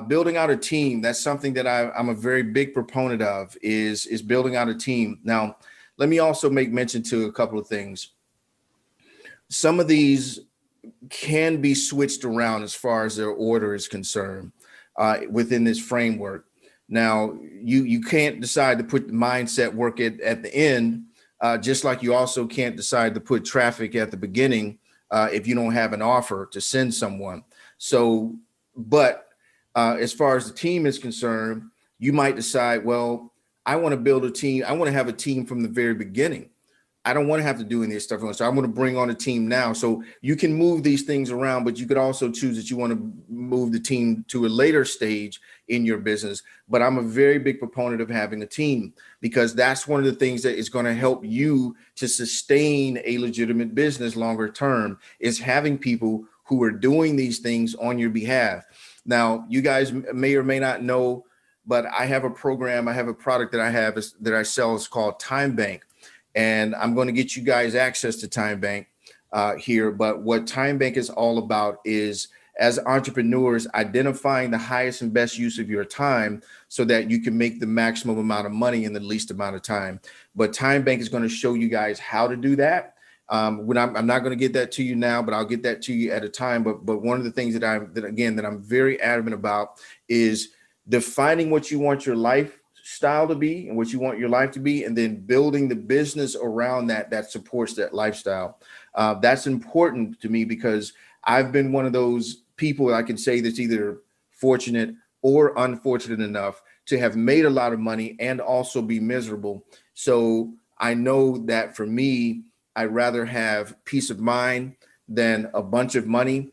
building out a team, that's something that I'm a very big proponent of, is building out a team. Now, let me also make mention to a couple of things. Some of these can be switched around as far as their order is concerned within this framework. Now, you can't decide to put the mindset work at the end, just like you also can't decide to put traffic at the beginning if you don't have an offer to send someone. So, but as far as the team is concerned, you might decide, well, I want to build a team. I want to have a team from the very beginning. I don't want to have to do any of this stuff. So I'm going to bring on a team now. So you can move these things around, but you could also choose that you want to move the team to a later stage in your business. But I'm a very big proponent of having a team, because that's one of the things that is going to help you to sustain a legitimate business longer term, is having people who are doing these things on your behalf. Now, you guys may or may not know, but I have a program, I have a product that I sell. It's called Time Bank. And I'm going to get you guys access to Time Bank here. But what Time Bank is all about is, as entrepreneurs, identifying the highest and best use of your time so that you can make the maximum amount of money in the least amount of time. But Time Bank is going to show you guys how to do that. I'm not going to get that to you now, but I'll get that to you at a time. But one of the things that I'm very adamant about is defining what you want your lifestyle to be and what you want your life to be, and then building the business around that supports that lifestyle. That's important to me, because I've been one of those people, I can say, that's either fortunate or unfortunate enough to have made a lot of money and also be miserable. So I know that for me, I'd rather have peace of mind than a bunch of money.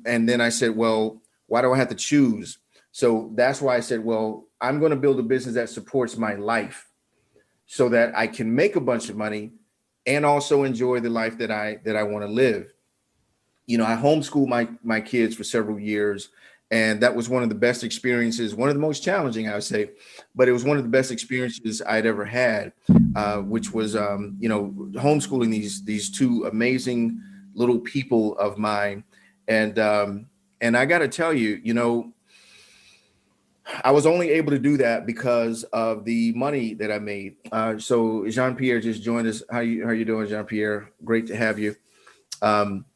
And then I said, well, why do I have to choose? So that's why I said, well, I'm going to build a business that supports my life so that I can make a bunch of money and also enjoy the life that I want to live. You know, I homeschooled my kids for several years, and that was one of the best experiences, one of the most challenging, I would say, but it was one of the best experiences I'd ever had, which was, homeschooling these two amazing little people of mine. And I got to tell you, I was only able to do that because of the money that I made. So Jean-Pierre just joined us. How you doing, Jean-Pierre? Great to have you. Um,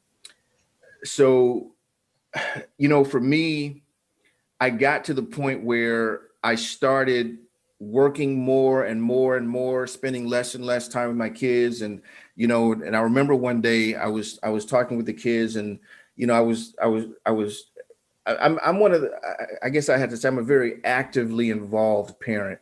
so, for me, I got to the point where I started working more and more and more, spending less and less time with my kids. And I remember one day I was talking with the kids, and, I'm one of the, I guess I had to say, I'm a very actively involved parent.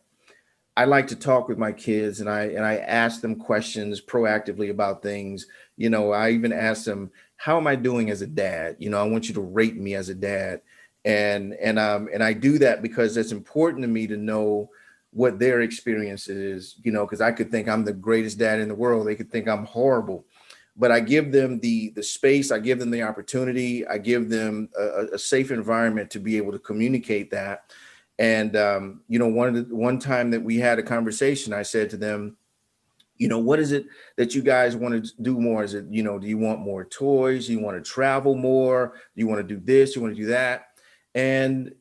I like to talk with my kids, and I ask them questions proactively about things. I even ask them, how am I doing as a dad? I want you to rate me as a dad. And I do that because it's important to me to know what their experience is, because I could think I'm the greatest dad in the world. They could think I'm horrible, but I give them the space, I give them the opportunity, I give them a safe environment to be able to communicate that. And one time that we had a conversation, I said to them, what is it that you guys want to do more? Is it, do you want more toys? Do you want to travel more? Do you want to do this? Do you want to do that? And,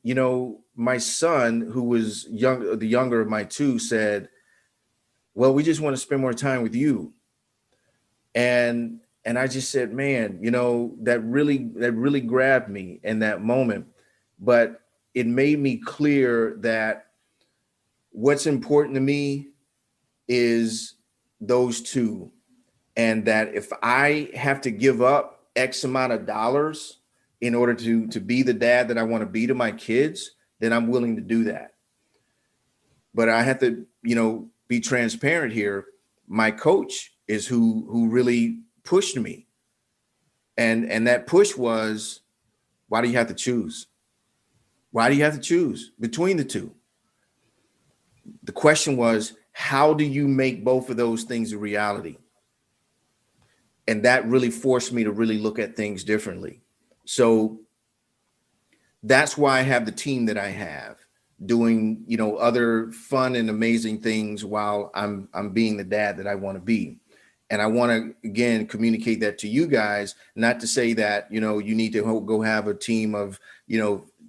my son, who was the younger of my two, said, well, we just want to spend more time with you. And I just said, man, that really grabbed me in that moment. But it made me clear that what's important to me is those two. And that if I have to give up X amount of dollars in order to be the dad that I want to be to my kids, then I'm willing to do that. But I have to, be transparent here. My coach is who really pushed me. And that push was, why do you have to choose? Why do you have to choose between the two? The question was, how do you make both of those things a reality? And that really forced me to really look at things differently. So that's why I have the team that I have, doing, other fun and amazing things while I'm being the dad that I want to be. And I want to, again, communicate that to you guys, not to say that, you need to go have a team of,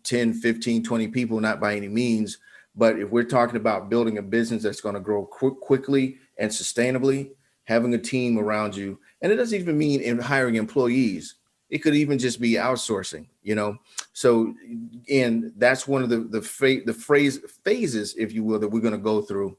10, 15, 20 people, not by any means. But if we're talking about building a business that's going to grow quickly and sustainably, having a team around you, and it doesn't even mean in hiring employees. It could even just be outsourcing, you know. So, and that's one of the phases, if you will, that we're going to go through.